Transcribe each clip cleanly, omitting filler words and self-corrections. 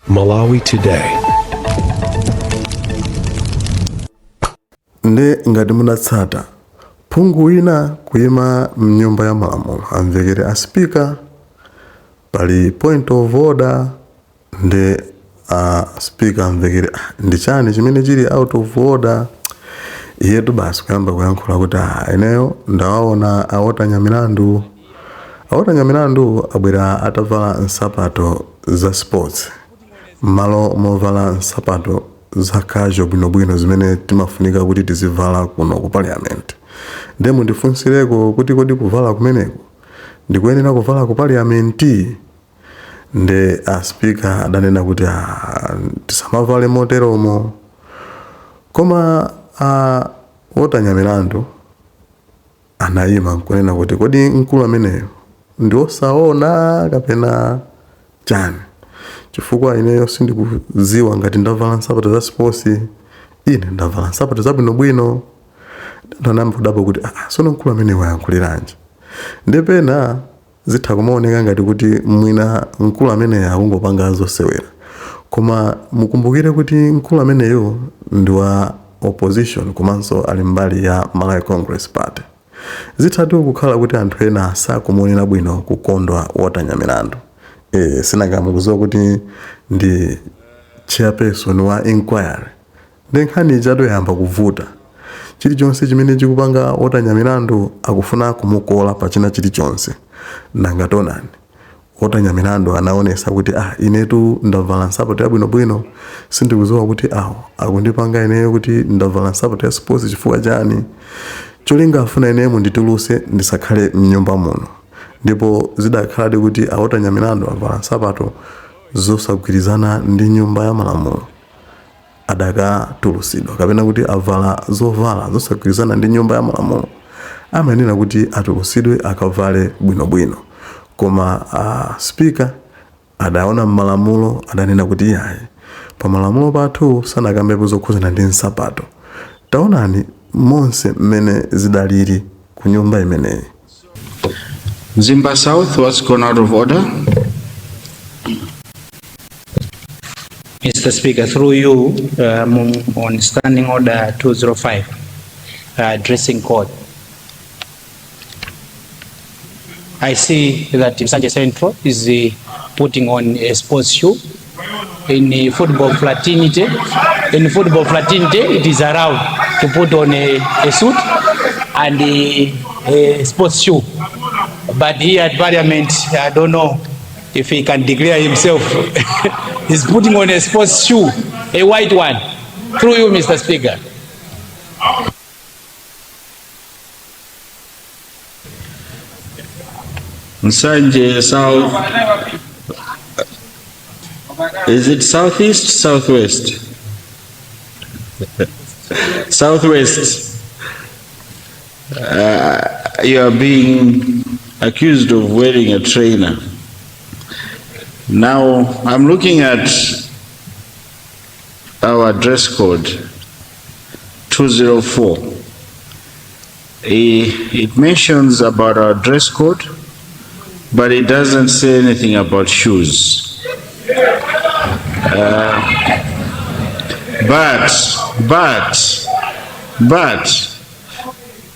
Malawi Today. Nde ngati munatsata phungu wina kuyima mnyumba ya malamulo amvekere a speaker pali point of order. Nde speaker amvekere ndi chani chimene chili out of order. Iyetu basi kuyamba kuyankhula kuti eneyo ndawaona a Walter Nyamilandu. A Walter Nyamilandu abwera atavala nsapato za sports malo movala nsapato za casual bwinobwino zimene timafunika kuti tizivala kuno ku parliament. Nde mundifunsireko kuti kodi kuvala kumeneko ndikuyenera kuvala ku parliament. Nde a speaker adanena kuti tisamavale moteromo. Koma Walter Nyamilandu anayima nkunena kuti kodi mkulu ameneyo ndi osaona kapena chani, chifukwa ineyo sindikuziwa ngati ndavala nsapato za sports, ine ndavala nsapato za bwinobwino. Ndanambodapo kuti sono mkulu ameneyo wayankhuliranje. Nde pena zitha kumaoneka ngati kuti mwina mkulu ameneyo akungopanga zosewera, koma mukumbukire kuti mkulu ameneyo ndi wa opposition komanso ali mbali ya Malawi Congress Party. Zithatu kukhala kuti anthu ena sakumuonera bwino Kukondwa Walter Nyamilandu. Sinakamukuziwa kuti ndi chairperson wa inquiry. Nde nkhani ijato yamba kuvuta. Chilichonse chimene chikupanga Walter Nyamilandu akufuna kumukola pa china chilichonse. Nanga Taonani Walter Nyamilandu anaonesa kuti inetu ndavala nsapato ya bwinobwino, sindikuziwa kuti akundipanga ineyo kuti ndavala nsapato ya sports chifukwa chani. Cholinga afuna ineyo mundituluse ndisakhale mnyumba muno. Ndipo zidakhaladi kuti a Walter Nyamilandu avala nsapato zosagwirizana ndi nyumba ya malamulo adakatulusidwa, kapena kuti avala zovala zosagwirizana ndi nyumba ya malamulo amayenera kuti atulusidwe akavale bwinobwino. Koma speaker adaona malamulo adanena kuti yayi pa malamulo pathu sanakambepo zokhuzana ndi nsapato. Taonani monse mmene zidaliri ku nyumba imeneyi. Zimba South was gone out of order. Mr. Speaker, through you, on Standing Order 205, dressing code. I see that Msanje Central is putting on a sports shoe. In football fraternity, it is allowed to put on a suit and a sports shoe. But here at Parliament, I don't know if he can declare himself. He's putting on a sports shoe, a white one. Through you, Mr. Speaker. Msanje South. Is it southeast, southwest? Southwest. You are being accused of wearing a trainer. Now, I'm looking at our dress code 204. It mentions about our dress code, but it doesn't say anything about shoes. But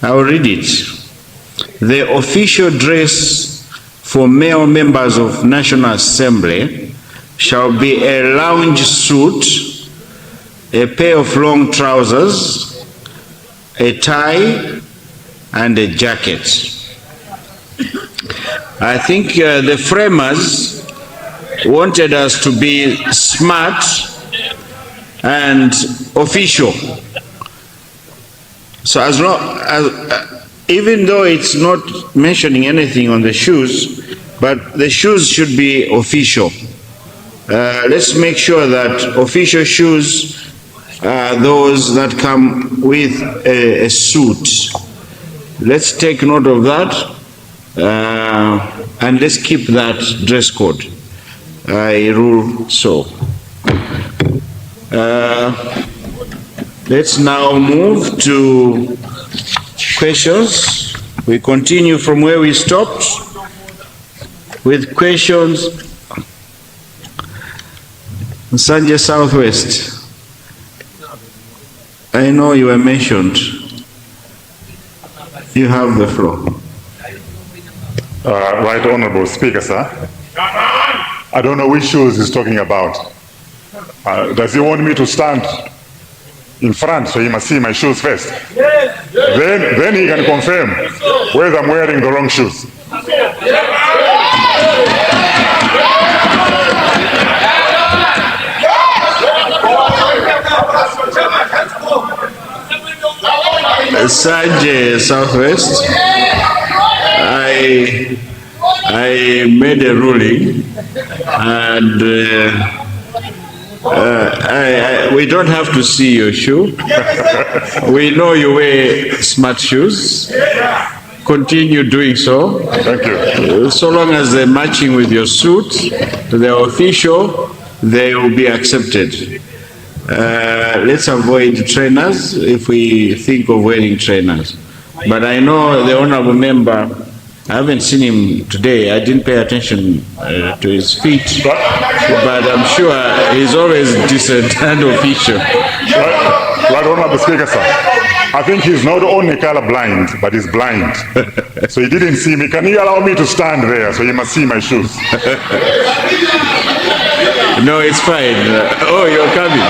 I'll read it. The official dress for male members of National Assembly shall be a lounge suit, a pair of long trousers, a tie, and a jacket. I think the framers wanted us to be smart and official. So as long as, even though it's not mentioning anything on the shoes, but the shoes should be official. Let's make sure that official shoes are those that come with a suit. Let's take note of that, and let's keep that dress code. I rule so. Let's now move to questions. We continue from where we stopped with questions Sanje Southwest. I know you were mentioned. You have the floor. Right Honorable Speaker, sir. I don't know which shoes he's talking about. Does he want me to stand in front so he must see my shoes first? Then he can confirm whether I'm wearing the wrong shoes. Sanje Southwest, I made a ruling, and we don't have to see your shoe. We know you wear smart shoes. Continue doing so. Thank you. So long as they're matching with your suit, they're official, they will be accepted. Let's avoid trainers if we think of wearing trainers. But I know the honorable member, I haven't seen him today. I didn't pay attention to his feet, but I'm sure he's always decent and official. Right Honorable Speaker, sir. I think he's not only colorblind, but he's blind. So he didn't see me. Can you allow me to stand there so he must see my shoes? No, it's fine. Oh, you're coming.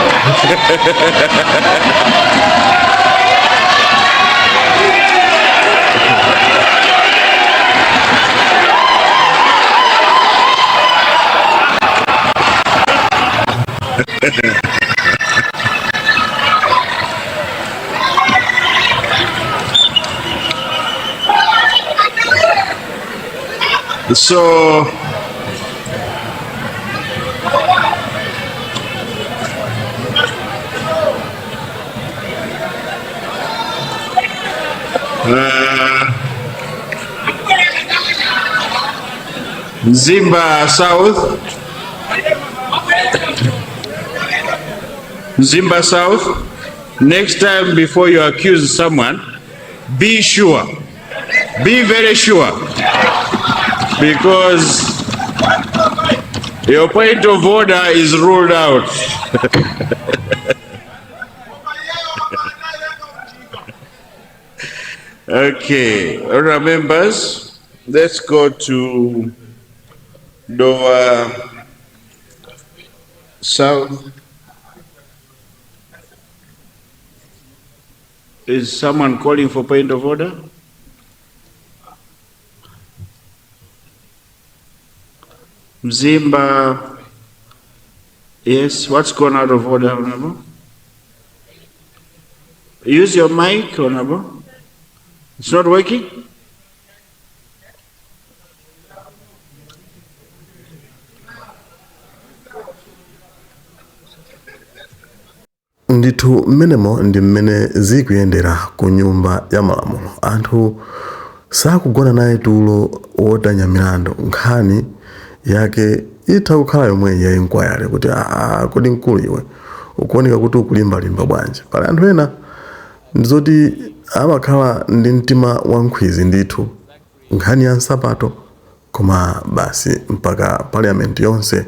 So Zimba South. Zimba South. Next time before you accuse someone, be sure. Be very sure. Because your point of order is ruled out. Okay, honorable members, let's go to Doha South. Is someone calling for point of order? Mzimba, yes, what's gone out of order, Honorable? Use your mic, Honorable. It's not working? Nditu mmenemo ndi mmene zikuyendera ku nyumba ya malamulo. Anthu sakugona naye tulo Walter Nyamilandu. Nkhani yake itha kukhala yomwe ya inquiry kuti kodi mkulu iwe ukuoneka kuti ukulimba bwanji. Pali anthu ena ndizoti amakhala ndi mtima wankhwizi ndithu nkhani ya nsapato koma basi mpaka parliament yonse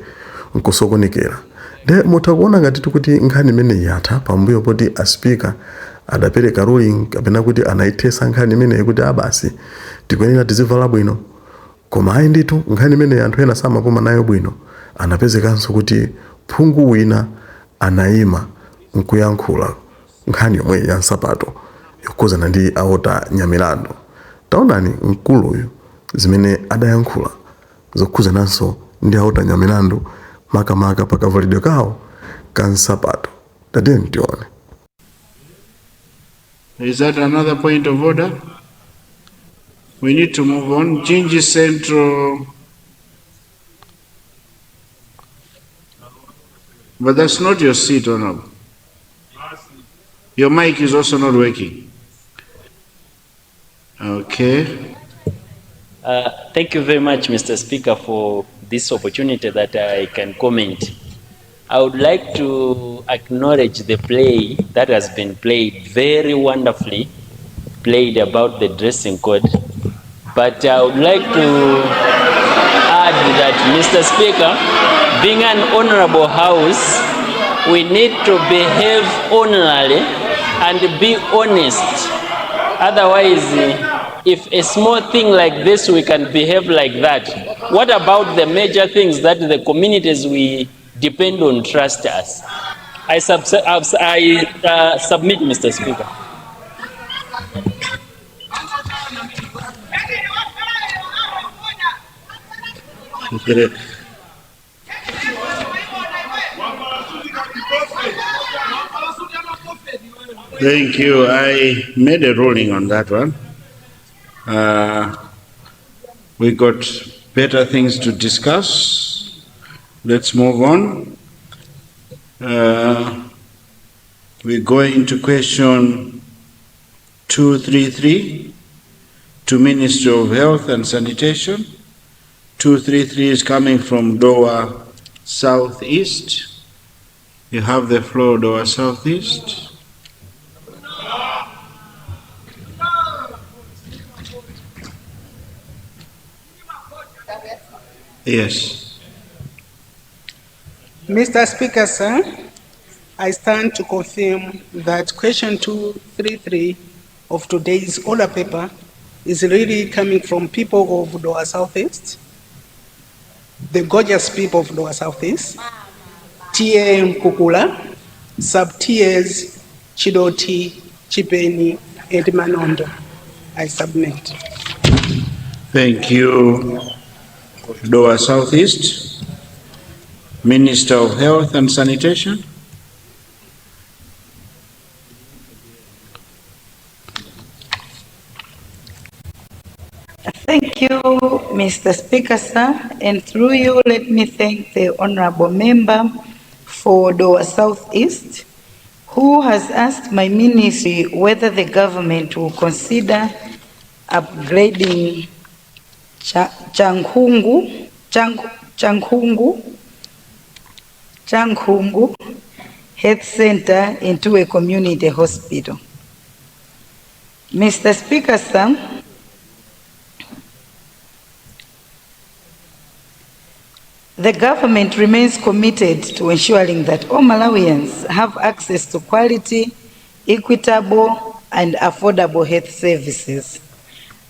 nkusokonekera. Nde mutakuona ngati kuti nkhani imene yatha pambuyo poti aspika adapereka ruling kapena kuti anaithesa nkhani imene kuti basi tikwenera tizivala bwino. Koma ayi ndithu nkhani imene anthu ena samakoma nayo bwino anapezekanso kuti phungu wina anayima nkuyankhula nkhani yomwe ya nsapato yokhuzana ndi Walter Nyamilandu. Taonani mkuluyu zimene adayankhula zokhuzananso ndi Walter Nyamilandu makamaka pakavalidwe kawo ka nsapato. Tatiyeni tione. Is that another point of order? We need to move on. Jinji Central. But that's not your seat, Honorable. Your mic is also not working. Okay. Thank you very much, Mr. Speaker, for this opportunity that I can comment. I would like to acknowledge the play that has been played, very wonderfully played about the dressing code. But I would like to add that, Mr. Speaker, being an honorable house, we need to behave honorably and be honest. Otherwise, if a small thing like this we can behave like that, what about the major things that the communities we depend on trust us? I submit, Mr. Speaker. Thank you. I made a ruling on that one. We got better things to discuss. Let's move on. We go into question 233 to Ministry of Health and Sanitation. 233 is coming from Doha Southeast. You have the floor, Doha Southeast. Yes. Mr. Speaker, sir, I stand to confirm that question 233 of today's order paper is really coming from people of Doha Southeast, the gorgeous people of Doha Southeast, TA Nkukula, sub-TAs Chidoti, Chipeni, and Manondo. I submit. Thank you. Doha Southeast, Minister of Health and Sanitation. Thank you, Mr. Speaker, sir, and through you, let me thank the honorable member for Doha Southeast, who has asked my ministry whether the government will consider upgrading Changhungu Health Center into a community hospital. Mr. Speaker, sir, the government remains committed to ensuring that all Malawians have access to quality, equitable, and affordable health services.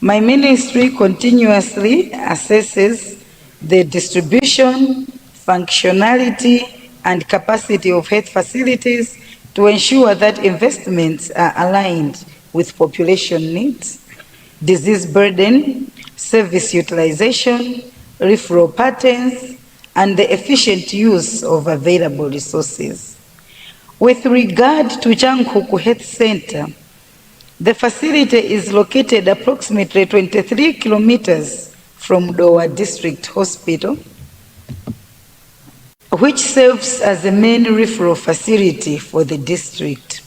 My ministry continuously assesses the distribution, functionality, and capacity of health facilities to ensure that investments are aligned with population needs, disease burden, service utilization, referral patterns, and the efficient use of available resources. With regard to Changhungu Health Center, the facility is located approximately 23 kilometers from Doha District Hospital, which serves as the main referral facility for the district.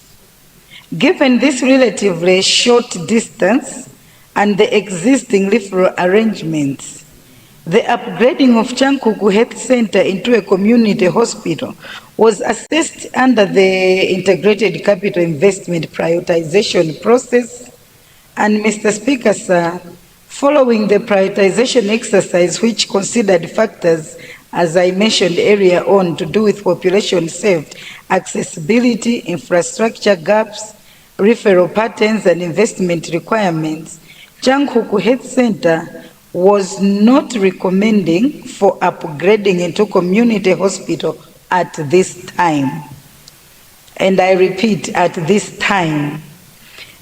Given this relatively short distance and the existing referral arrangements, the upgrading of Changhungu Health Center into a community hospital was assessed under the Integrated Capital Investment Prioritization process. And Mr. Speaker, sir, following the prioritization exercise, which considered factors, as I mentioned earlier on, to do with population saved, accessibility, infrastructure gaps, referral patterns, and investment requirements, Changhungu Health Center was not recommending for upgrading into community hospital at this time. And I repeat, at this time.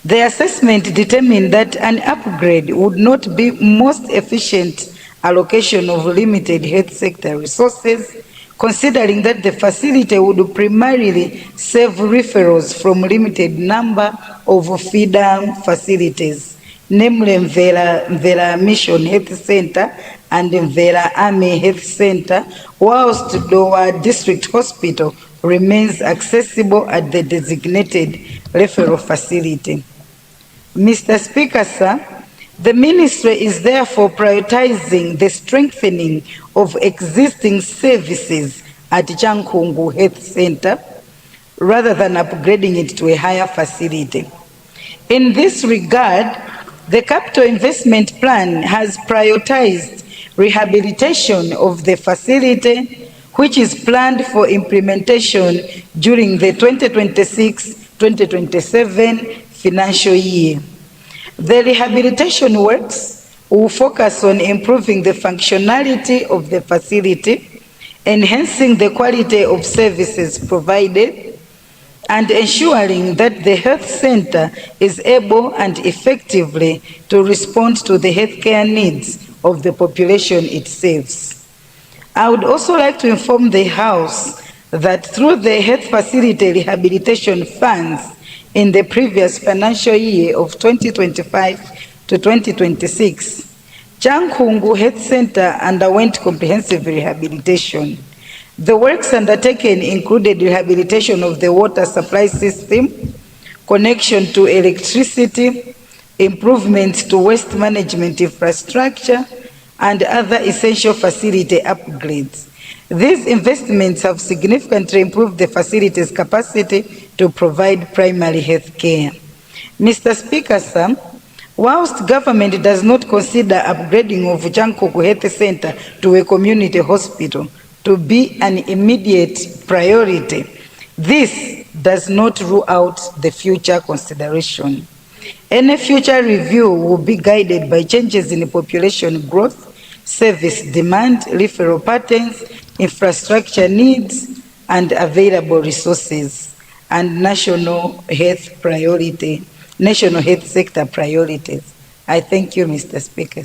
The assessment determined that an upgrade would not be most efficient allocation of limited health sector resources, considering that the facility would primarily serve referrals from limited number of feeder facilities, namely Mvera Mission Health Center and Mvera Army Health Center, whilst Doha District Hospital remains accessible at the designated referral facility. Mr. Speaker, sir, the ministry is therefore prioritizing the strengthening of existing services at Changhungu Health Center rather than upgrading it to a higher facility. In this regard, the capital investment plan has prioritized rehabilitation of the facility which is planned for implementation during the 2026-2027 financial year. The rehabilitation works will focus on improving the functionality of the facility, enhancing the quality of services provided, and ensuring that the health center is able and effectively to respond to the healthcare needs of the population it serves. I would also like to inform the House that through the health facility rehabilitation funds in the previous financial year of 2025 to 2026, Chankungu Health Center underwent comprehensive rehabilitation. The works undertaken included rehabilitation of the water supply system, connection to electricity, improvements to waste management infrastructure, and other essential facility upgrades. These investments have significantly improved the facility's capacity to provide primary health care. Mr. Speaker, sir, whilst government does not consider upgrading of Chankungu Health Center to a community hospital to be an immediate priority, this does not rule out the future consideration. Any future review will be guided by changes in population growth, service demand, referral patterns, infrastructure needs, and available resources, and national health sector priorities. I thank you, Mr. Speaker.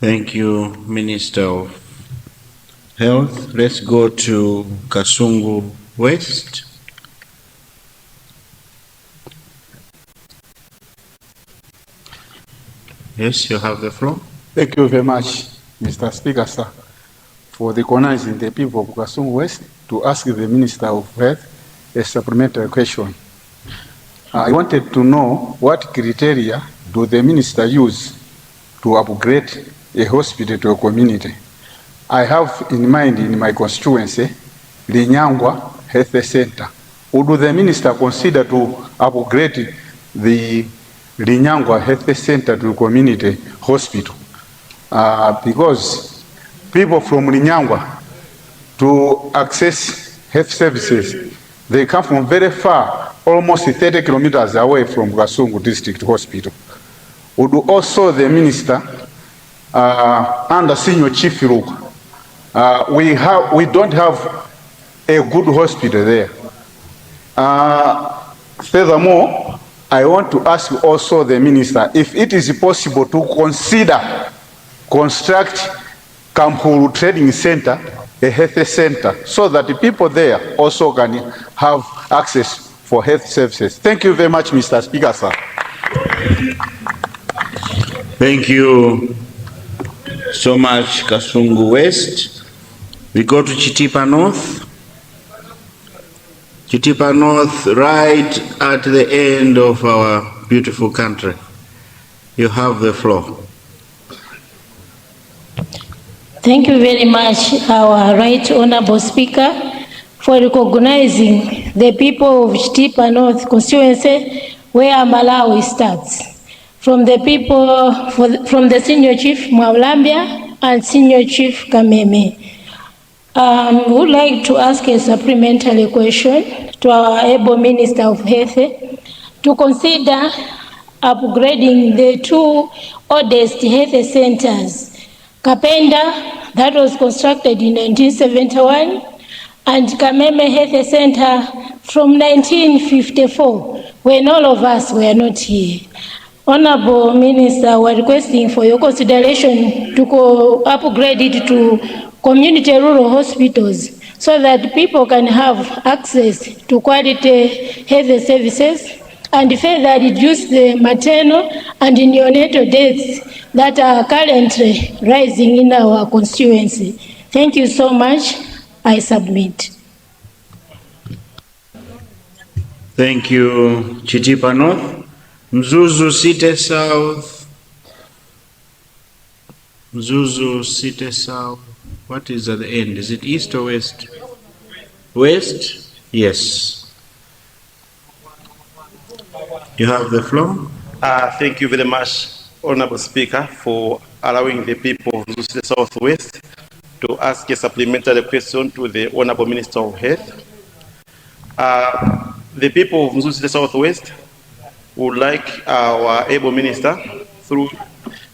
Thank you, Minister of Health. Let's go to Kasungu West. Yes, you have the floor. Thank you very much, Mr. Speaker, sir, for recognizing the people of Kasungu West to ask the Minister of Health a supplementary question. I wanted to know what criteria do the Minister use to upgrade a hospital to a community. I have in mind in my constituency, Linyangwa Health Center. Would the Minister consider to upgrade the Linyangwa Health Center to a community hospital? Because people from Linyangwa to access health services, they come from very far, almost 30 kilometers away from Kasungu District Hospital. Would also the Minister, under Senior Chief Look, we don't have a good hospital there. Furthermore, I want to ask also the Minister if it is possible to consider construct Kampuru Trading Center, a health center, so that the people there also can have access for health services. Thank you very much, Mr. Speaker, sir. Thank you so much, Kasungu West. We go to Chitipa North. Chitipa North, right at the end of our beautiful country. You have the floor. Thank you very much, our Right Honorable Speaker, for recognizing the people of Chitipa North constituency where Malawi starts. From the people, from the Senior Chief Mwalambia and Senior Chief Kameme. Would like to ask a supplementary question to our able Minister of Health to consider upgrading the two oldest health centers, Kapenda, that was constructed in 1971, and Kameme Health Center from 1954, when all of us were not here. Honorable Minister, we're requesting for your consideration to upgrade it to community rural hospitals so that people can have access to quality health services and further reduce the maternal and neonatal deaths that are currently rising in our constituency. Thank you so much. I submit. Thank you, Chitipa North. Mzuzu City South. Mzuzu City South. What is at the end? Is it east or west? West? Yes. You have the floor. Thank you very much, Honorable Speaker, for allowing the people of the Southwest to ask a supplementary question to the Honorable Minister of Health. The people of the Southwest would like our able minister, through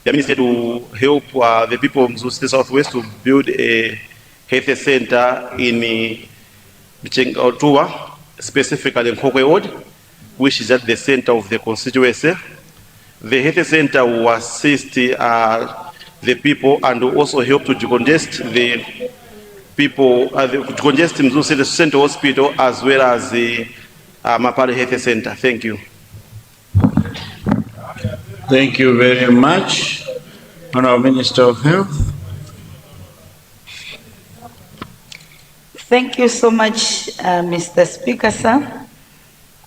the minister, to help the people of the Southwest to build a health center in Chikangawa, specifically in Kokwe Ward, which is at the center of the constituency. The health center will assist the people and will also help to decongest the people, to decongest Mzuzu Central Hospital as well as the Mapari Health Center. Thank you. Thank you very much, Honorable Minister of Health. Thank you so much, Mr. Speaker, sir.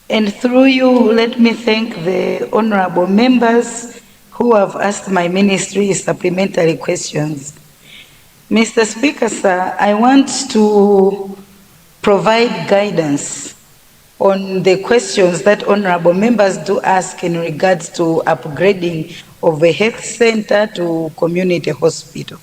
And through you, let me thank the honorable members who have asked my ministry supplementary questions. Mr. Speaker, sir, I want to provide guidance on the questions that honorable members do ask in regards to upgrading of a health center to community hospital.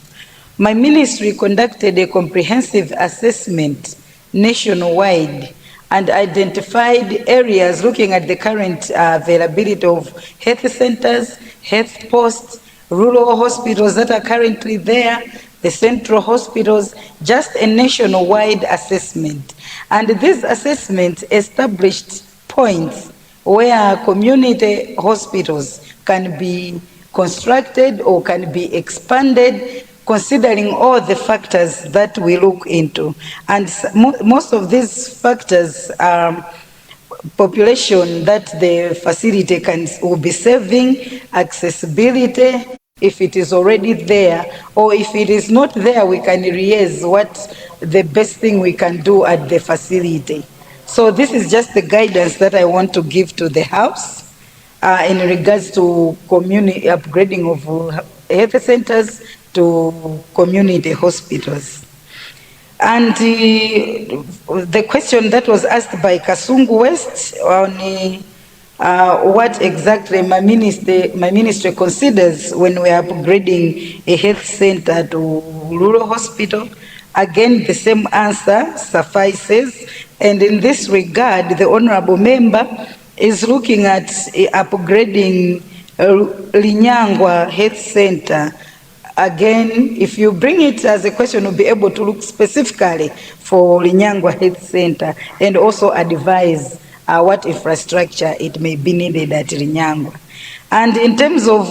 My ministry conducted a comprehensive assessment nationwide and identified areas looking at the current availability of health centers, health posts, rural hospitals that are currently there, the central hospitals, just a nationwide assessment. And this assessment established points where community hospitals can be constructed or can be expanded, considering all the factors that we look into. And most of these factors are population that the facility will be serving, accessibility, if it is already there, or if it is not there, we can raise what the best thing we can do at the facility. So this is just the guidance that I want to give to the House in regards to community upgrading of health centers to community hospitals. And the question that was asked by Kasungu West on what exactly my ministry considers when we are upgrading a health center to rural hospital, again the same answer suffices. And in this regard, the honorable member is looking at upgrading Linyangwa Health Center. Again, if you bring it as a question, we'll be able to look specifically for Linyangwa Health Center and also advise what infrastructure it may be needed at Linyangwa. And in terms of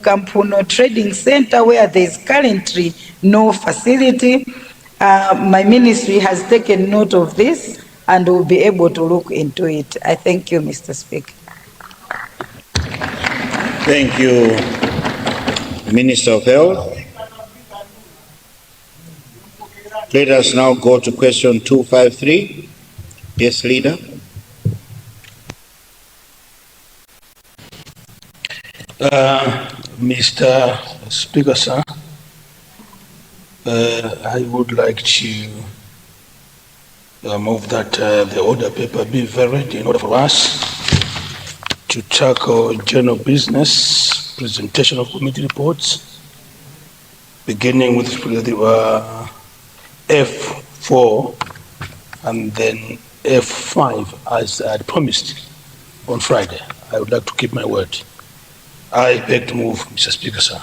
Kampuno Trading Center, where there is currently no facility, my ministry has taken note of this and will be able to look into it. I thank you, Mr. Speaker. Thank you, Minister of Health. Let us now go to question 253. Yes, Leader. Mr. Speaker, sir, I would like to move that the order paper be very ready in order for us to tackle general business, presentation of committee reports, beginning with the F4 and then F5 as I had promised on Friday. I would like to keep my word. I beg to move, Mr. Speaker, sir.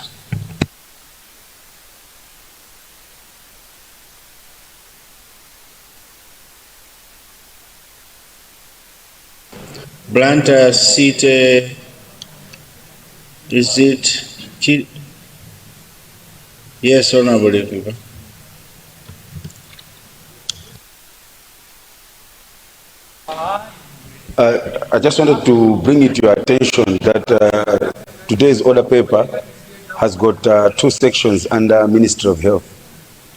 Blantyre seat, is it? Yes, Honorable Speaker. I just wanted to bring it to your attention that today's order paper has got 2 sections under Ministry of Health.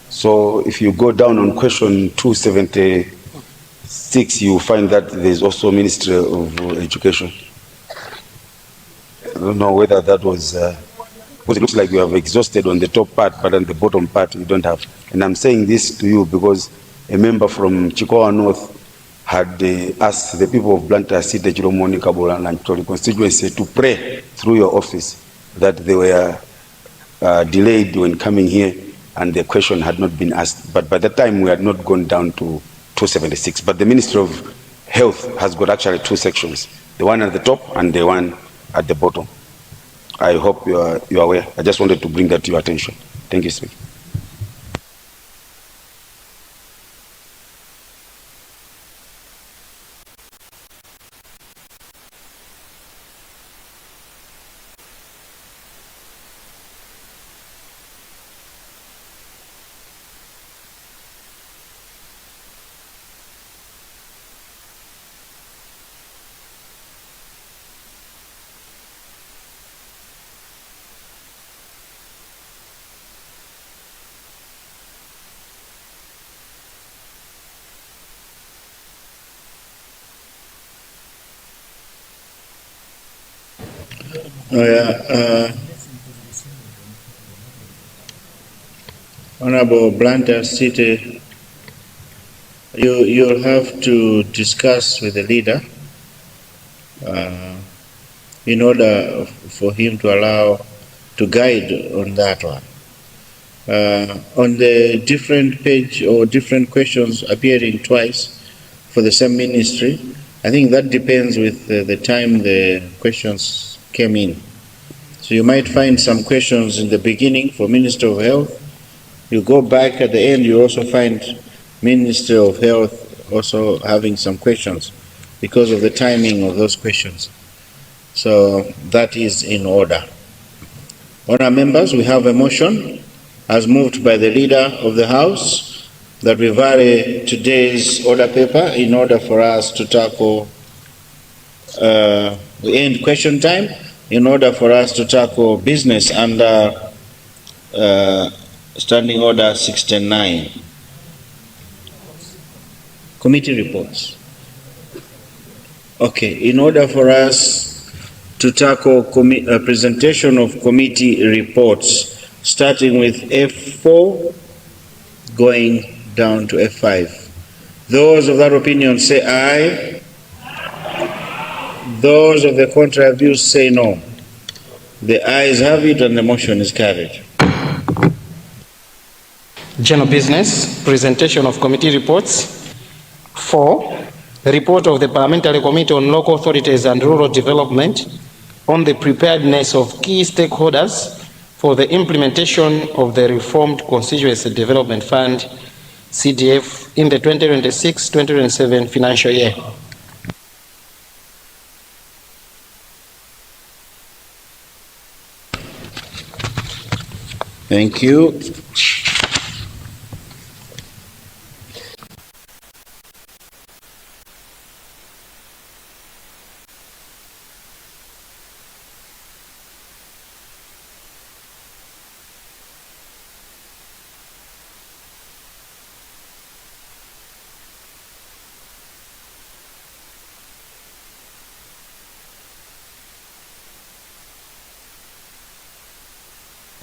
So if you go down on question 276, you find that there's also Ministry of Education. I don't know whether that was, because it looks like you have exhausted on the top part, but on the bottom part you don't have. And I'm saying this to you because a member from Chikangawa North had asked the people of Blantyre City, Chiromoni, Kabola, and Tori constituency to pray through your office that they were delayed when coming here and the question had not been asked. But by that time, we had not gone down to 276. But the Ministry of Health has got actually two sections, the one at the top and the one at the bottom. I hope you are aware. I just wanted to bring that to your attention. Thank you, Speaker. Honorable Blanter City, you'll have to discuss with the leader in order for him to allow to guide on that one. On the different page or different questions appearing twice for the same ministry, I think that depends with the time the questions came in. So you might find some questions in the beginning for Minister of Health. You go back at the end, you also find Minister of Health also having some questions because of the timing of those questions. So that is in order. Honourable members, we have a motion as moved by the Leader of the House that we vary today's order paper in order for us to tackle, we end question time in order for us to tackle business under Standing Order 69. Committee reports. Okay, in order for us to tackle presentation of committee reports, starting with F4, going down to F5. Those of that opinion say aye. Those of the contrary view say no. The ayes have it and the motion is carried. General business, presentation of committee reports. 4, report of the Parliamentary Committee on Local Authorities and Rural Development on the preparedness of key stakeholders for the implementation of the Reformed Constituency Development Fund, CDF, in the 2026-2027 financial year. Thank you.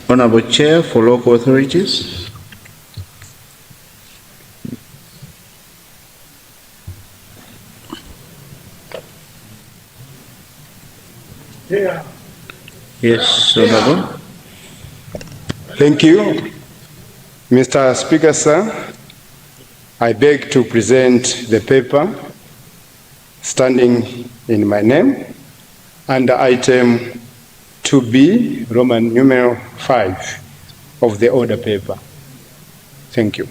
Honorable Chair for Local Authorities. Yes, Honorable. Thank you. Mr. Speaker, sir, I beg to present the paper standing in my name under item 2B, Roman numeral 5 of the order paper. Thank you.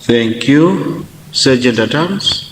Thank you. Sergeant at Arms.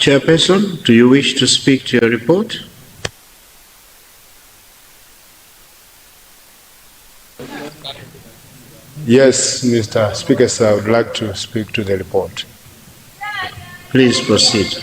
Chairperson, do you wish to speak to your report? Yes, Mr. Speaker, sir, I would like to speak to the report. Please proceed.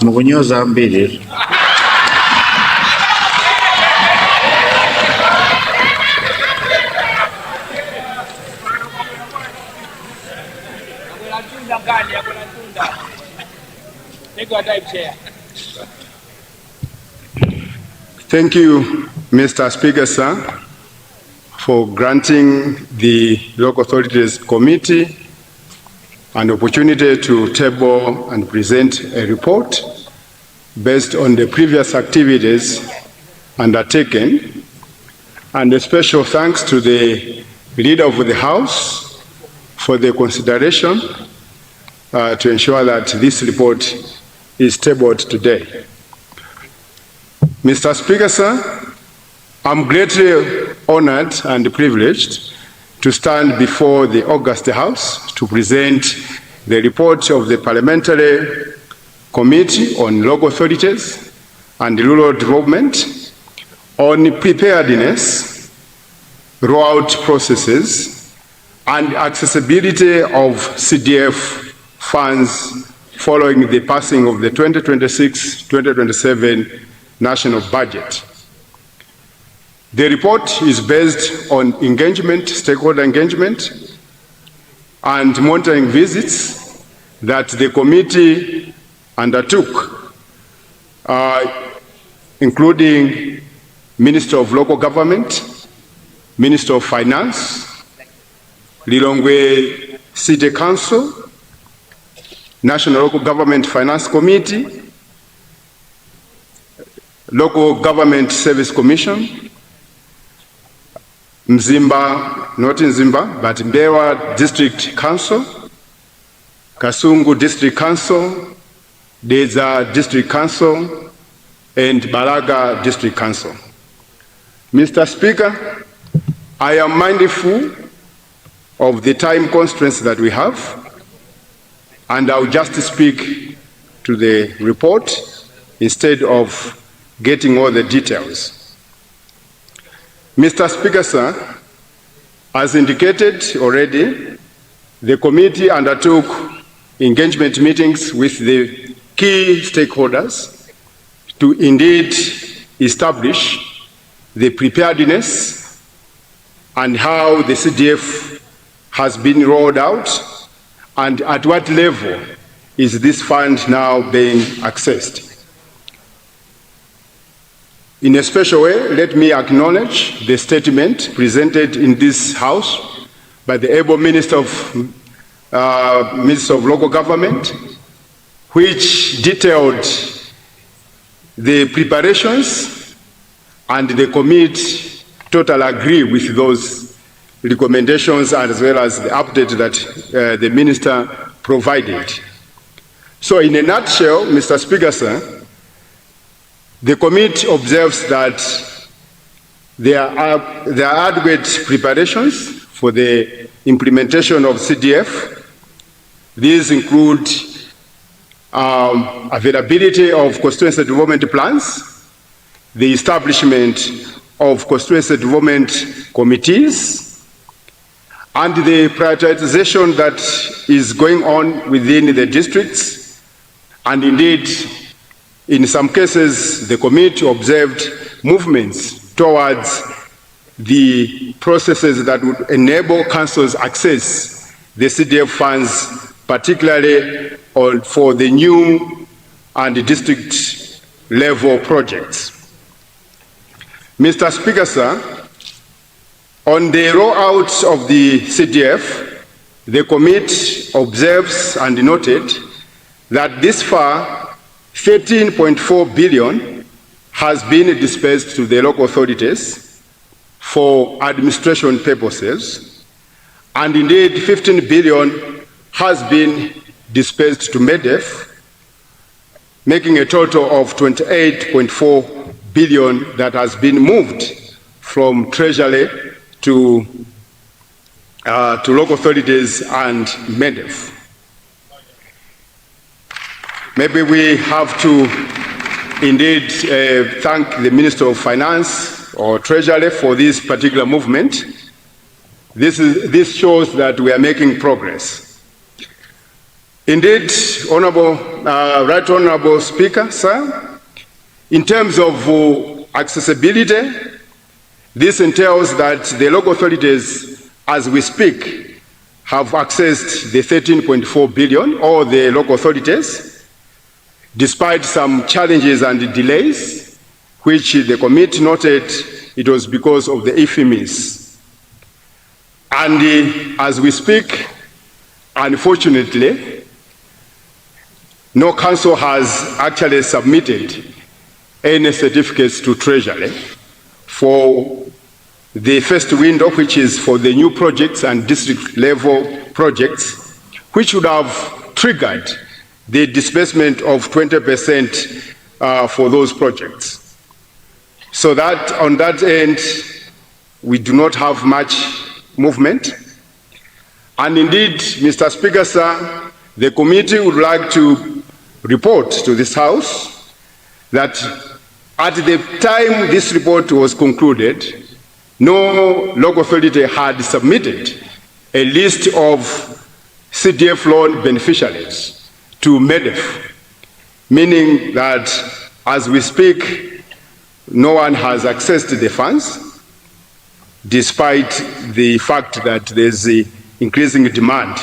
Mukunyoza mbili. Thank you, Mr. Speaker, sir, for granting the Local Authorities Committee an opportunity to table and present a report based on the previous activities undertaken, and a special thanks to the Leader of the House for the consideration to ensure that this report is tabled today. Mr. Speaker, sir, I'm greatly honored and privileged to stand before the August House to present the report of the Parliamentary Committee on Local Authorities and Rural Development on preparedness, rollout processes, and accessibility of CDF funds following the passing of the 2026-2027 national budget. The report is based on engagement, stakeholder engagement, and monitoring visits that the committee undertook, including Minister of Local Government, Minister of Finance, Lilongwe City Council, National Local Government Finance Committee, Local Government Service Commission, Mzimba, not Nzimba, but Mbewa District Council, Kasungu District Council, Deza District Council, and Balaga District Council. Mr. Speaker, I am mindful of the time constraints that we have, and I'll just speak to the report instead of getting all the details. Mr. Speaker, sir, as indicated already, the committee undertook engagement meetings with the key stakeholders to indeed establish the preparedness and how the CDF has been rolled out and at what level is this fund now being accessed. In a special way, let me acknowledge the statement presented in this House by the able Minister of Local Government, which detailed the preparations, and the committee totally agree with those recommendations as well as the update that the Minister provided. So in a nutshell, Mr. Speaker, sir, the committee observes that there are adequate preparations for the implementation of CDF. These include availability of constituency development plans, the establishment of constituency development committees, and the prioritization that is going on within the districts, and indeed, in some cases, the committee observed movements towards the processes that would enable councils access the CDF funds, particularly for the new and district level projects. Mr. Speaker, sir, on the rollout of the CDF, the committee observes and noted that this far 13.4 billion has been dispersed to the local authorities for administration purposes, and indeed 15 billion has been dispersed to MEDEF, making a total of 28.4 billion that has been moved from Treasury to local authorities and MEDEF. Maybe we have to indeed thank the Minister of Finance or Treasury for this particular movement. This shows that we are making progress. Indeed, Right Honorable Speaker, sir, in terms of accessibility, this entails that the local authorities, as we speak, have accessed the 13.4 billion, or the local authorities, despite some challenges and delays, which the committee noted it was because of the FMEs. And as we speak, unfortunately, no council has actually submitted any certificates to Treasury for the first window, which is for the new projects and district level projects, which would have triggered the disbursement of 20% for those projects. So that on that end, we do not have much movement. And indeed, Mr. Speaker, sir, the committee would like to report to this House that at the time this report was concluded, no local authority had submitted a list of CDF loan beneficiaries to MEDEF, meaning that as we speak, no one has accessed the funds, despite the fact that there's the increasing demand.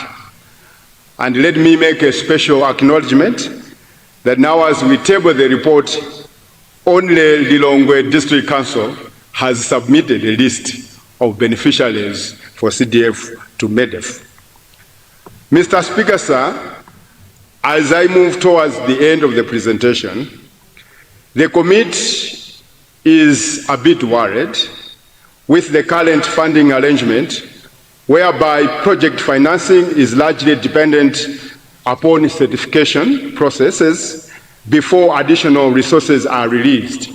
And let me make a special acknowledgement that now as we table the report, only Lilongwe District Council has submitted a list of beneficiaries for CDF to MEDEF. Mr. Speaker, sir, as I move towards the end of the presentation, the committee is a bit worried with the current funding arrangement, whereby project financing is largely dependent upon certification processes before additional resources are released.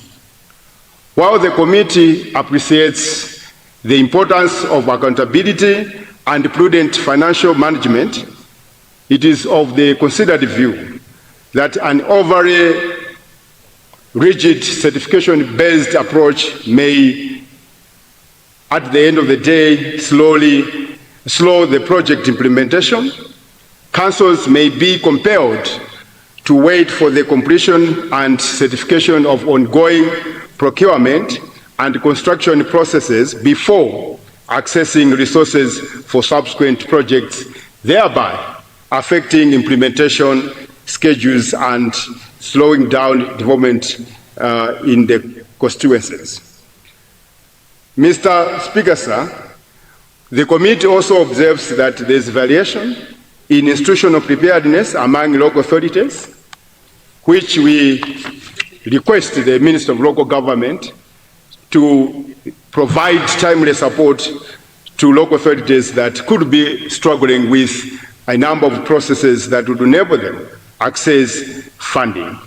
While the committee appreciates the importance of accountability and prudent financial management, it is of the considered view that an overly rigid certification-based approach may, at the end of the day, slow the project implementation. Councils may be compelled to wait for the completion and certification of ongoing procurement and construction processes before accessing resources for subsequent projects, thereby affecting implementation schedules and slowing down development in the constituencies. Mr. Speaker, sir, the committee also observes that there is variation in institutional preparedness among local authorities, which we request the Minister of Local Government to provide timely support to local authorities that could be struggling with a number of processes that would enable them access funding.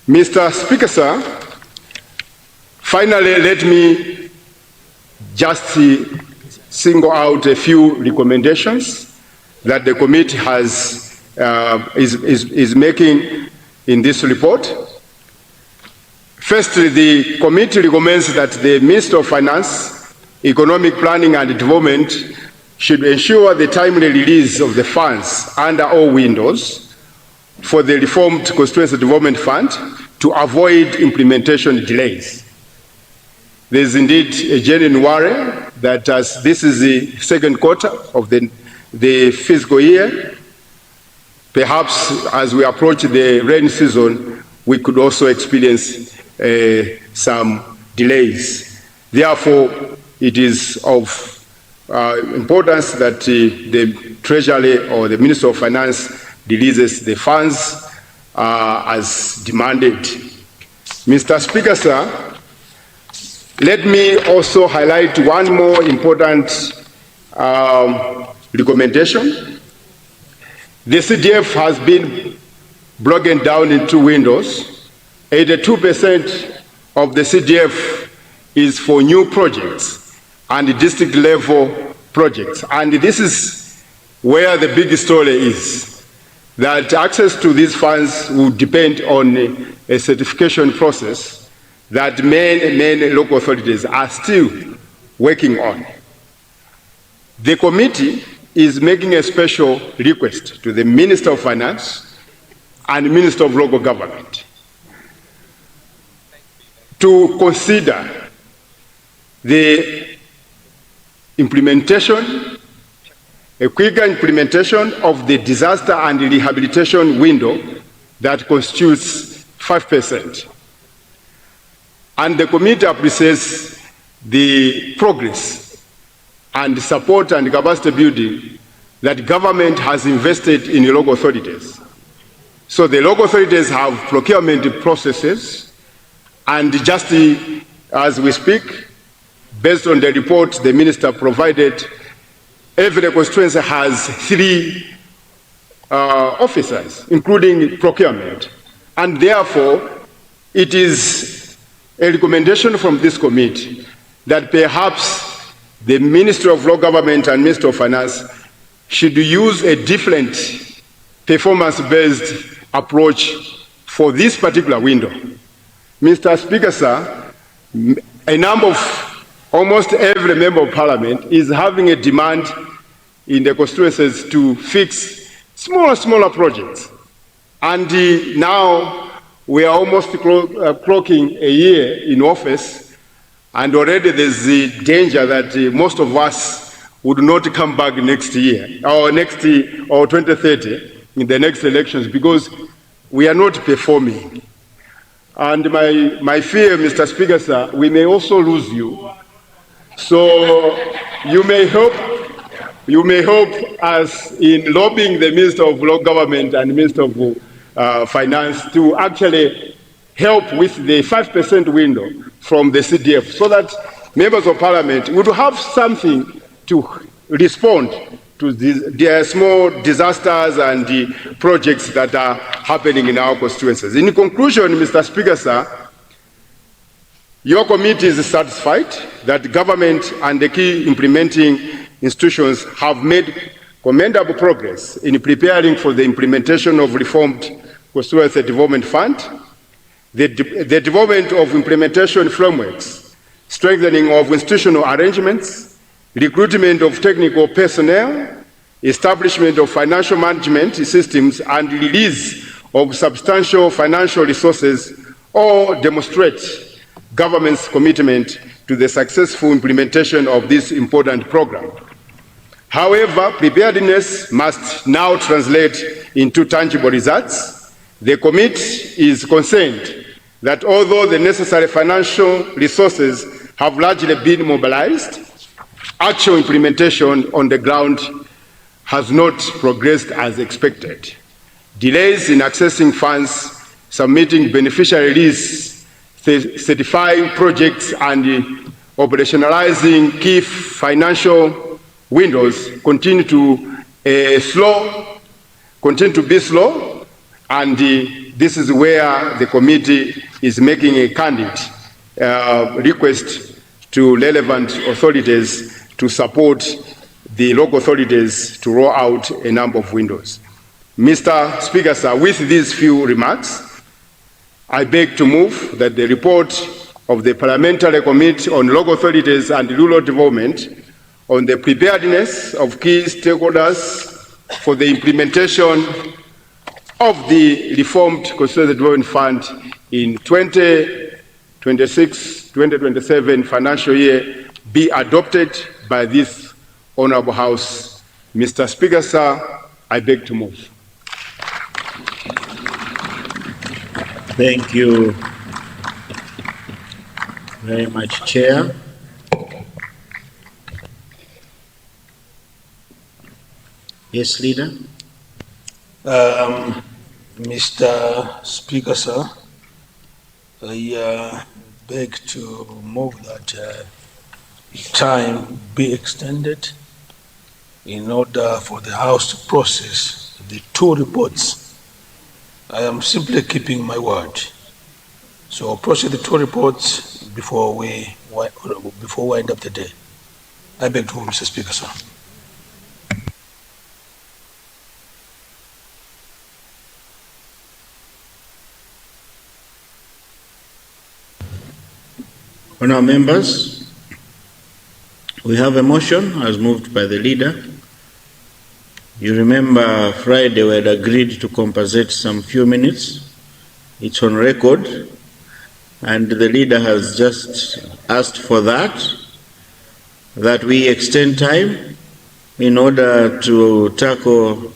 Mr. Speaker, sir, finally, let me just single out a few recommendations that the committee is making in this report. Firstly, the committee recommends that the Minister of Finance, Economic Planning and Development should ensure the timely release of the funds under all windows for the reformed Constituency Development Fund to avoid implementation delays. There is indeed a genuine worry that as this is the second quarter of the fiscal year, perhaps as we approach the rain season, we could also experience some delays. Therefore, it is of importance that the Treasury or the Minister of Finance releases the funds as demanded. Mr. Speaker, sir, let me also highlight one more important recommendation. The CDF has been broken down in two windows. 82% of the CDF is for new projects and district level projects. And this is where the big story is, that access to these funds will depend on a certification process that many local authorities are still working on. The committee is making a special request to the Minister of Finance and Minister of Local Government to consider the implementation, a quicker implementation of the disaster and rehabilitation window that constitutes 5%. And the committee appreciates the progress and support and capacity building that government has invested in the local authorities. So the local authorities have procurement processes, and just as we speak, based on the report the minister provided, every constituency has 3 officers, including procurement. And therefore, it is a recommendation from this committee that perhaps the Ministry of Local Government and Ministry of Finance should use a different performance-based approach for this particular window. Mr. Speaker, sir, a number of, almost every member of parliament is having a demand in the constituencies to fix smaller projects. And now we are almost clocking a year in office, and already there's the danger that most of us would not come back next year, or 2030, in the next elections, because we are not performing. And my fear, Mr. Speaker, sir, we may also lose you. So you may help us in lobbying the Minister of Local Government and Minister of Finance to actually help with the 5% window from the CDF, so that members of parliament would have something to respond to the small disasters and the projects that are happening in our constituencies. In conclusion, Mr. Speaker, sir, your committee is satisfied that government and the key implementing institutions have made commendable progress in preparing for the implementation of reformed Constituency Development Fund, the development of implementation frameworks, strengthening of institutional arrangements, recruitment of technical personnel, establishment of financial management systems, and release of substantial financial resources all demonstrate government's commitment to the successful implementation of this important program. However, preparedness must now translate into tangible results. The committee is concerned that although the necessary financial resources have largely been mobilized, actual implementation on the ground has not progressed as expected. Delays in accessing funds, submitting beneficiary lists, certifying projects, and operationalizing key financial windows continue to be slow, and this is where the committee is making a candid request to relevant authorities to support the local authorities to roll out a number of windows. Mr. Speaker, sir, with these few remarks, I beg to move that the report of the Parliamentary Committee on Local Authorities and Rural Development on the preparedness of key stakeholders for the implementation of the reformed Constituency Development Fund in 2026-2027 financial year be adopted by this Honourable House. Mr. Speaker, sir, I beg to move. Thank you very much, Chair. Yes, Leader. Mr. Speaker, sir, I beg to move that time be extended in order for the House to process the 2 reports. I am simply keeping my word. So I'll process the 2 reports before we wind up the day. I beg to move, Mr. Speaker, sir. Honourable members, we have a motion as moved by the leader. You remember Friday we had agreed to compensate some few minutes. It's on record, and the leader has just asked for that we extend time in order to tackle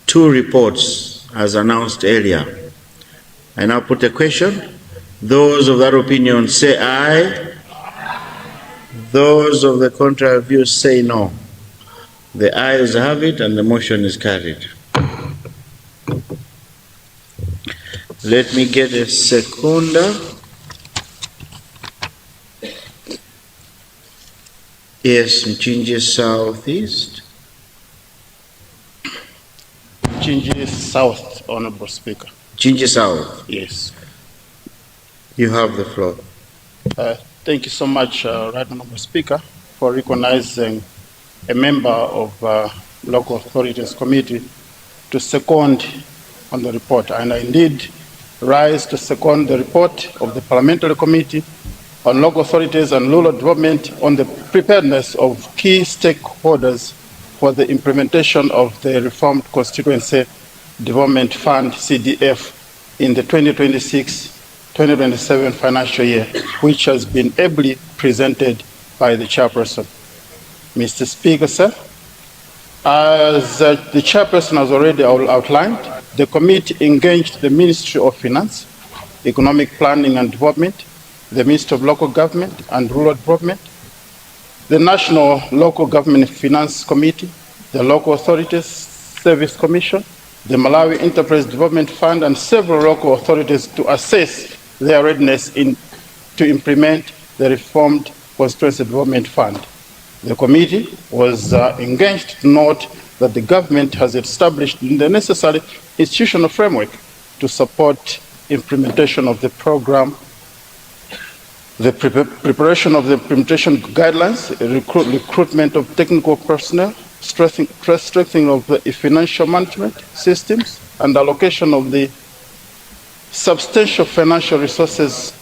2 reports as announced earlier. I now put a question. Those of that opinion say aye. Those of the contrary view say no. The ayes have it and the motion is carried. Let me get a seconder. Yes, Mchinji Southeast. Mchinji South, Honorable Speaker. Mchinji South. Yes. You have the floor. Thank you so much, Right Honorable Speaker, for recognizing a member of Local Authorities Committee to second on the report. And I indeed rise to second the report of the Parliamentary Committee on Local Authorities and Rural Development on the preparedness of key stakeholders for the implementation of the Reformed Constituency Development Fund, CDF, in the 2026-2027 financial year, which has been ably presented by the chairperson. Mr. Speaker, sir, as the chairperson has already outlined, the committee engaged the Ministry of Finance, Economic Planning and Development, the Ministry of Local Government and Rural Development, the National Local Government Finance Committee, the Local Authorities Service Commission, the Malawi Enterprise Development Fund, and several local authorities to assess their readiness to implement the Reformed Constituency Development Fund. The committee was engaged to note that the government has established the necessary institutional framework to support implementation of the program, the preparation of the implementation guidelines, recruitment of technical personnel, strengthening of the financial management systems, and allocation of the substantial financial resources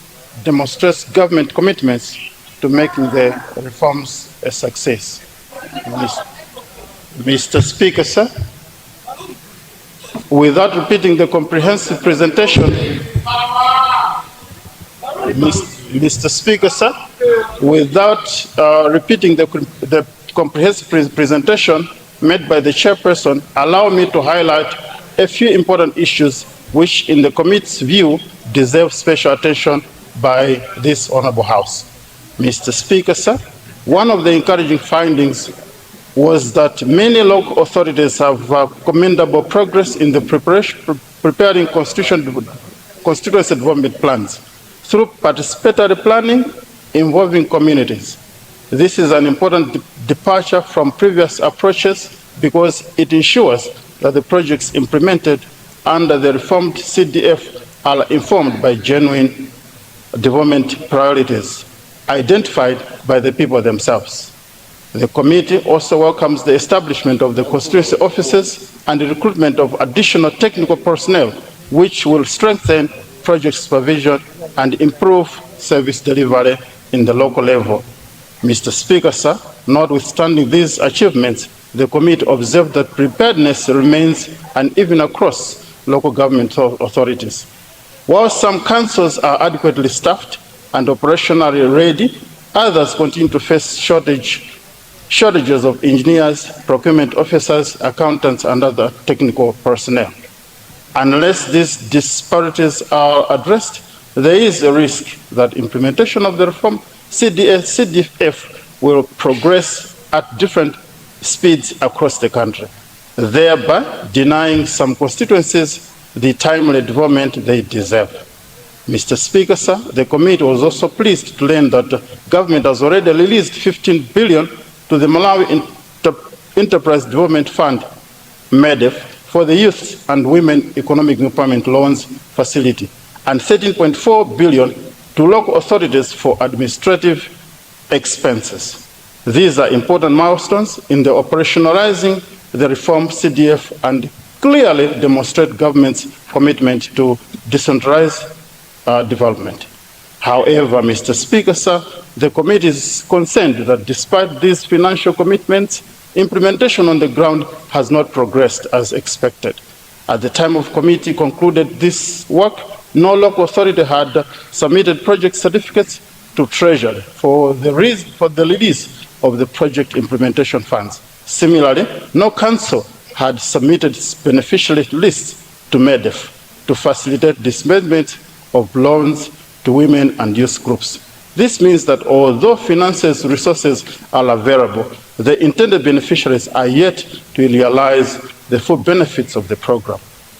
demonstrates government commitments to making the reforms a success. Mr. Speaker, sir, without repeating the comprehensive presentation, Mr. Speaker, sir, without repeating the comprehensive presentation made by the chairperson, allow me to highlight a few important issues which, in the committee's view, deserve special attention by this honorable House. Mr. Speaker, sir, one of the encouraging findings was that many local authorities have commendable progress in the preparing constituency development plans through participatory planning involving communities. This is an important departure from previous approaches because it ensures that the projects implemented under the reformed CDF are informed by genuine development priorities identified by the people themselves. The committee also welcomes the establishment of the constituency offices and the recruitment of additional technical personnel, which will strengthen project supervision and improve service delivery in the local level. Mr. Speaker, sir, notwithstanding these achievements, the committee observed that preparedness remains uneven across local government authorities. While some councils are adequately staffed and operationally ready, others continue to face shortages of engineers, procurement officers, accountants, and other technical personnel. Unless these disparities are addressed, there is a risk that implementation of the reform CDF will progress at different speeds across the country. thereby denying some constituencies the timely development they deserve. Mr. Speaker, sir, the committee was also pleased to learn that the government has already released 15 billion to the Malawi Enterprise Development Fund, MEDEF, for the Youth and Women Economic Empowerment Loans Facility, and 13.4 billion to local authorities for administrative expenses. These are important milestones in the operationalizing the reform CDF and clearly demonstrate government's commitment to decentralized development. However, Mr. Speaker, sir, the committee is concerned that despite these financial commitments, implementation on the ground has not progressed as expected. At the time of committee concluded this work, no local authority had submitted project certificates to Treasury for the release of the project implementation funds. Similarly, no council had submitted beneficiary lists to MEDEF to facilitate disbursement of loans to women and youth groups. This means that although finances resources are available, the intended beneficiaries are yet to realize the full benefits of the program.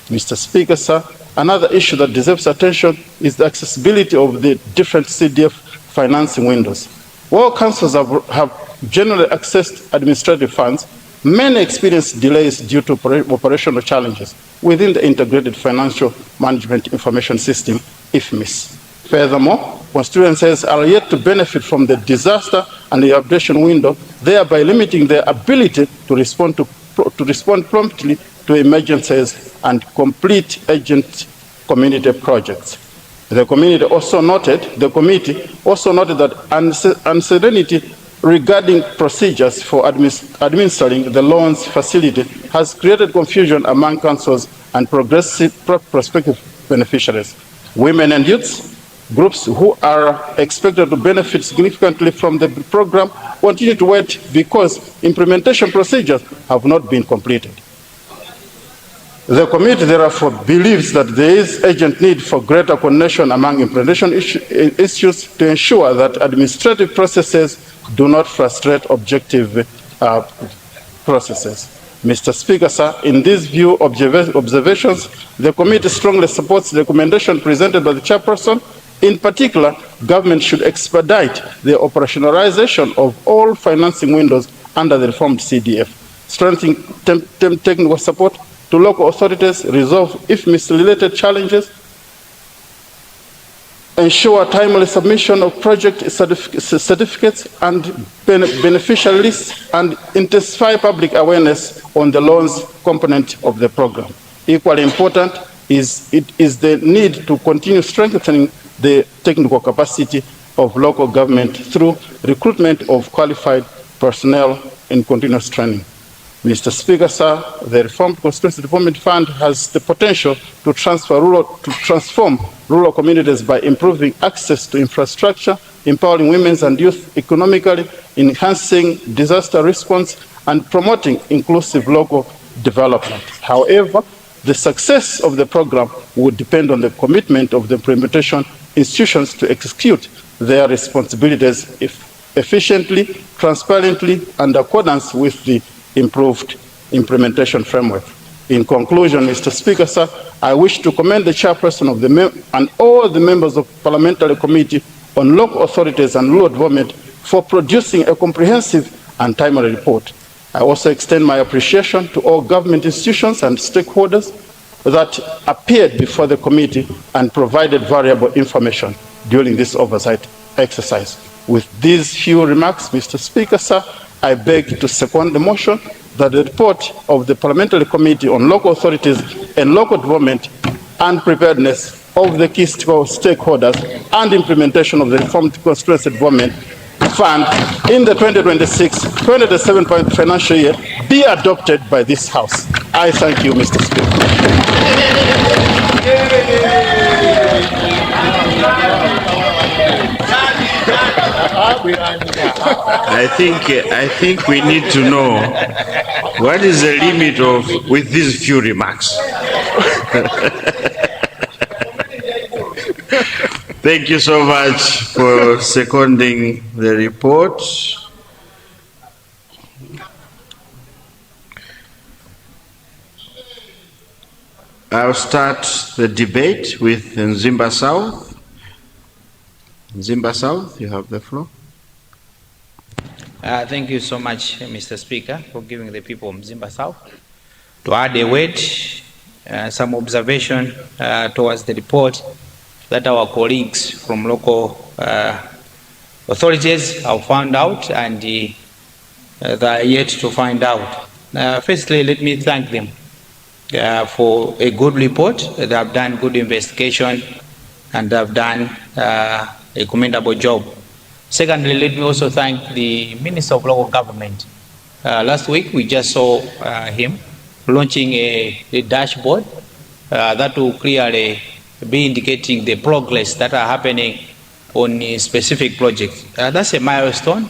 Mr. Speaker, sir, another issue that deserves attention is the accessibility of the different CDF financing windows. While councils have generally accessed administrative funds, many experience delays due to operational challenges within the Integrated Financial Management Information System, IFMIS. Furthermore, constituencies are yet to benefit from the disaster and the updation window, thereby limiting their ability to respond promptly to emergencies and complete urgent community projects. The committee also noted that uncertainty regarding procedures for administering the loans facility has created confusion among councils and prospective beneficiaries. Women and youths groups who are expected to benefit significantly from the program continue to wait because implementation procedures have not been completed. The committee therefore believes that there is urgent need for greater coordination among implementation issues to ensure that administrative processes do not frustrate objective processes. Mr. Speaker, sir, in these view observations, the committee strongly supports the recommendation presented by the chairperson. In particular, government should expedite the operationalization of all financing windows under the reformed CDF, strengthening technical support to local authorities, resolve IFMIS-related challenges, ensure timely submission of project certificates and beneficial lists, and intensify public awareness on the loans component of the program. Equally important is the need to continue strengthening the technical capacity of local government through recruitment of qualified personnel and continuous training. Mr. Speaker, sir, the Reformed Constituency Development Fund has the potential to transform rural communities by improving access to infrastructure, empowering women and youth economically, enhancing disaster response, and promoting inclusive local development. However, the success of the program would depend on the commitment of the implementation institutions to execute their responsibilities efficiently, transparently, and in accordance with the improved implementation framework. In conclusion, Mr. Speaker, sir, I wish to commend the chairperson of and all the members of the Parliamentary Committee on Local Authorities and Rural Development for producing a comprehensive and timely report. I also extend my appreciation to all government institutions and stakeholders that appeared before the committee and provided valuable information during this oversight exercise. With these few remarks, Mr. Speaker, sir, I beg to second the motion that the report of the Parliamentary Committee on Local Authorities and Local Development and Preparedness of the key stakeholders and implementation of the Reformed Constituency Development Fund in the 2026-2027 financial year be adopted by this House. I thank you, Mr. Speaker. I think we need to know what is the limit with these few remarks. Thank you so much for seconding the report. I'll start the debate with Nzimba South. Nzimba South, you have the floor. Thank you so much, Mr. Speaker, for giving the people of Mzimba South to add a word, some observation towards the report that our colleagues from local authorities have found out and they are yet to find out. Firstly, let me thank them for a good report. They have done good investigation and have done a commendable job. Secondly, let me also thank the Minister of Local Government. Last week, we just saw him launching a dashboard that will clearly be indicating the progress that are happening on a specific projects. That's a milestone.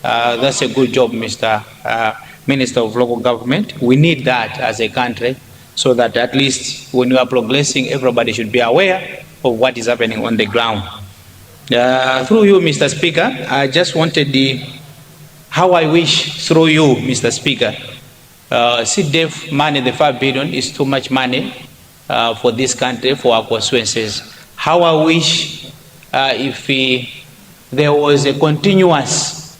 That's a good job, Mr. Minister of Local Government. We need that as a country so that at least when we are progressing, everybody should be aware of what is happening on the ground. Through you, Mr. Speaker, I just wanted how I wish through you, Mr. Speaker, CDF money, the 5 billion is too much money for this country, for our constituencies. How I wish if there was a continuous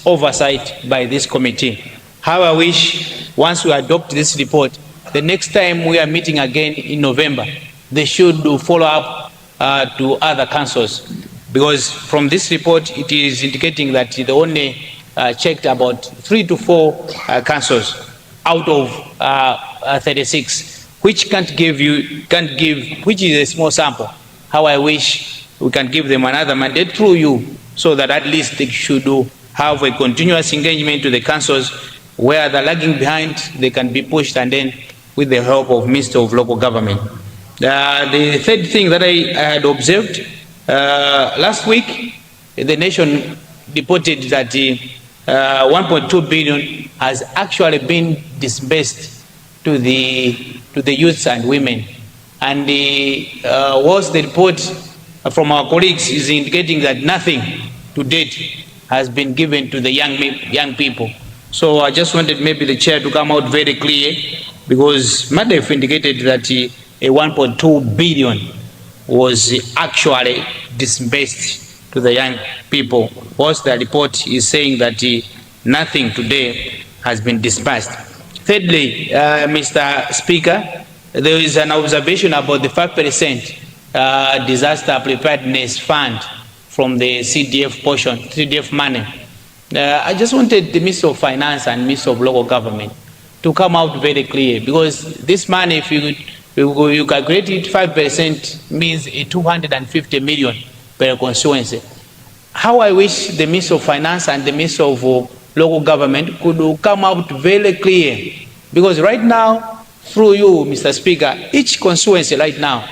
oversight by this committee. How I wish once we adopt this report, the next time we are meeting again in November, they should do follow up to other councils, because from this report it is indicating that they only checked about 3 to 4 councils out of 36, which which is a small sample. How I wish we can give them another mandate through you, so that at least they should have a continuous engagement to the councils where they're lagging behind, they can be pushed, and then with the help of Minister of Local Government. The third thing that I had observed, last week, the nation reported that 1.2 billion has actually been disbursed to the youths and women. And was the report from our colleagues is indicating that nothing to date has been given to the young people. So I just wanted maybe the chair to come out very clear, because Madef indicated that a 1.2 billion was actually disbursed to the young people, whilst the report is saying that nothing today has been disbursed. Thirdly, Mr. Speaker, there is an observation about the 5% disaster preparedness fund from the CDF portion, CDF money. I just wanted the Minister of Finance and Minister of Local Government to come out very clear, because this money, if you calculate it, 5% means 250 million per constituency. How I wish the Minister of Finance and the Minister of Local Government could come out very clear, because right now, through you, Mr. Speaker, each constituency right now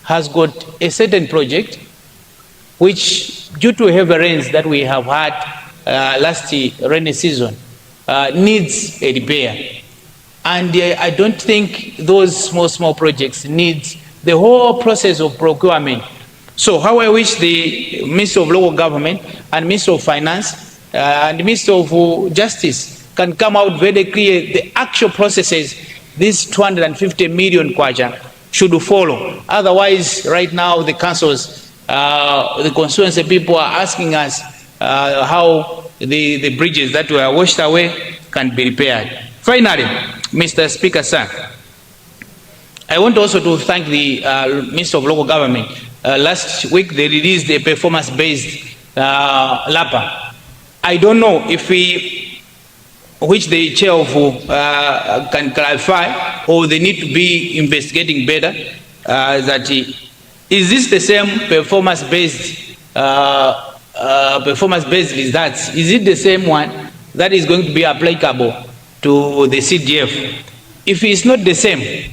has got a certain project which, due to heavy rains that we have had last rainy season, needs a repair. And I don't think those small projects need the whole process of procurement. So how I wish the Minister of Local Government and Minister of Finance and the Minister of Justice can come out very clear the actual processes this 250 million kwacha should follow. Otherwise, right now the councils, the constituency people are asking us how the bridges that were washed away can be repaired. Finally, Mr. Speaker, sir, I want also to thank the Minister of Local Government. Last week they released a performance-based LAPA. I don't know if which the chair of can clarify, or they need to be investigating better, that is this the same performance-based results? Is it the same one that is going to be applicable to the CDF? If it's not the same,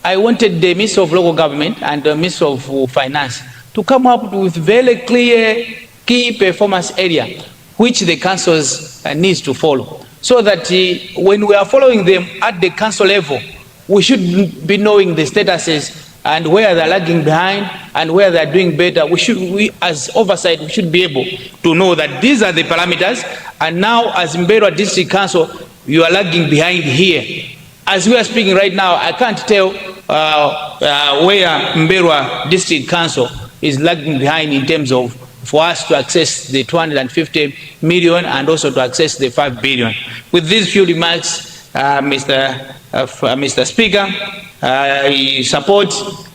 I wanted the Minister of Local Government and the Minister of Finance to come up with very clear key performance area which the councils needs to follow, so that when we are following them at the council level, we should be knowing the statuses and where they're lagging behind and where they're doing better. We as oversight, we should be able to know that these are the parameters, and now as Mberwa District Council, you are lagging behind here. as we are speaking right now, I can't tell where Mberwa District Council is lagging behind in terms of for us to access the 250 million and also to access the 5 billion. With these few remarks, Mr. Speaker, I support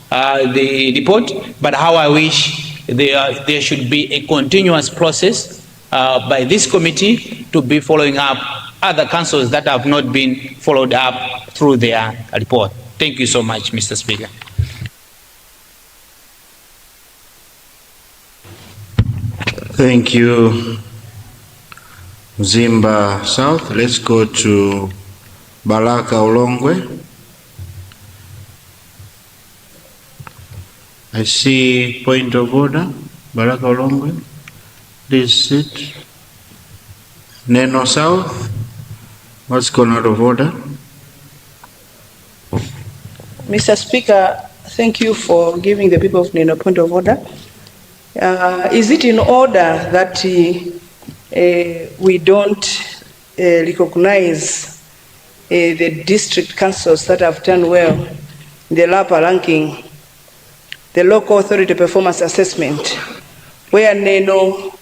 the report, but how I wish there should be a continuous process by this committee to be following up other councils that have not been followed up through their report. Thank you so much, Mr. Speaker. Thank you, Zimba South. Let's go to Baraka Olongwe. I see point of order. Baraka Olongwe, please sit. Neno South, what's gone out of order? Mr. Speaker, thank you for giving the people of Neno point of order. Is it in order that we don't recognize the district councils that have done well in the LAPA ranking, the local authority performance assessment, where Neno,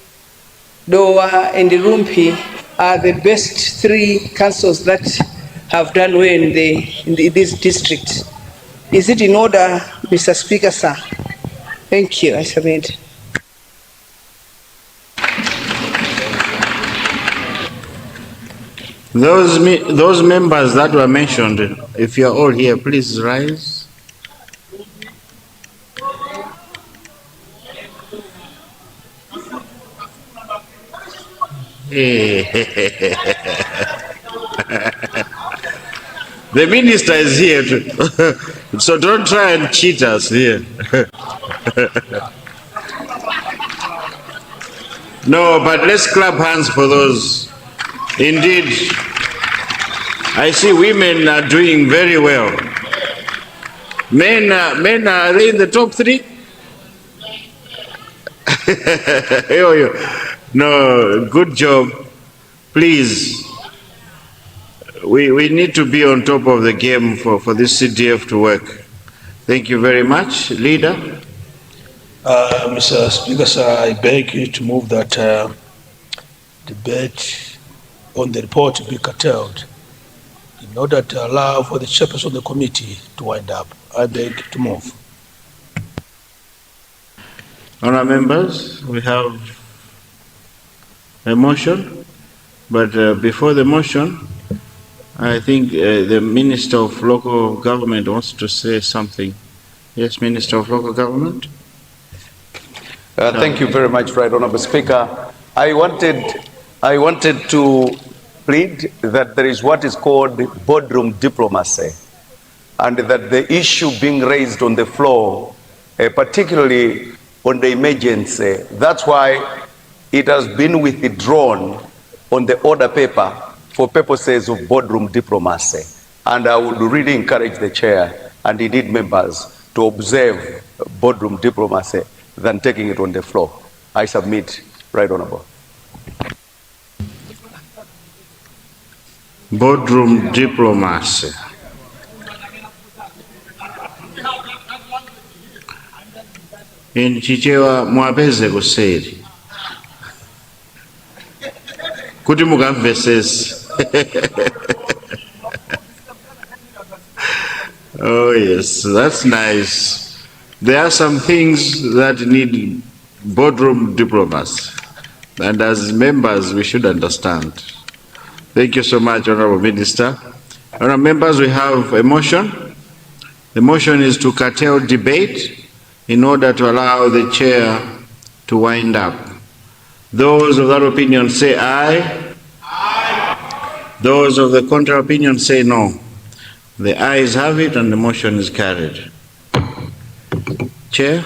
Doa, and Rumpi are the best 3 councils that have done well in this district? Is it in order, Mr. Speaker, sir? Thank you. I submit. Those members that were mentioned, if you are all here, please rise. The minister is here too. So don't try and cheat us here. No, but let's clap hands for those. Indeed, I see women are doing very well. Men are they in the top 3? No, good job. Please, we need to be on top of the game for this CDF to work. Thank you very much. Leader. Mr. Speaker, sir, I beg you to move that debate on the report to be curtailed in order to allow for the chairperson of the committee to wind up. I beg to move. Honourable members, we have a motion, but before the motion, I think the Minister of Local Government wants to say something. Yes, Minister of Local Government. Thank you very much, Right Honourable Speaker. I wanted to plead that there is what is called boardroom diplomacy, and that the issue being raised on the floor, particularly on the emergency, that's why it has been withdrawn on the order paper for purposes of boardroom diplomacy. And I would really encourage the chair and indeed members to observe boardroom diplomacy than taking it on the floor. I submit, Right Honourable. Boardroom diplomacy. Nchichewa mwapeze kuseri kuti mukamvesesa. Oh yes, that's nice. There are some things that need boardroom diplomacy, and as members we should understand. Thank you so much, Honourable Minister. Honourable members, we have a motion. The motion is to curtail debate in order to allow the chair to wind up. Those of that opinion say aye. Aye. Those of the contrary opinion say no. The ayes have it and the motion is carried. Chair.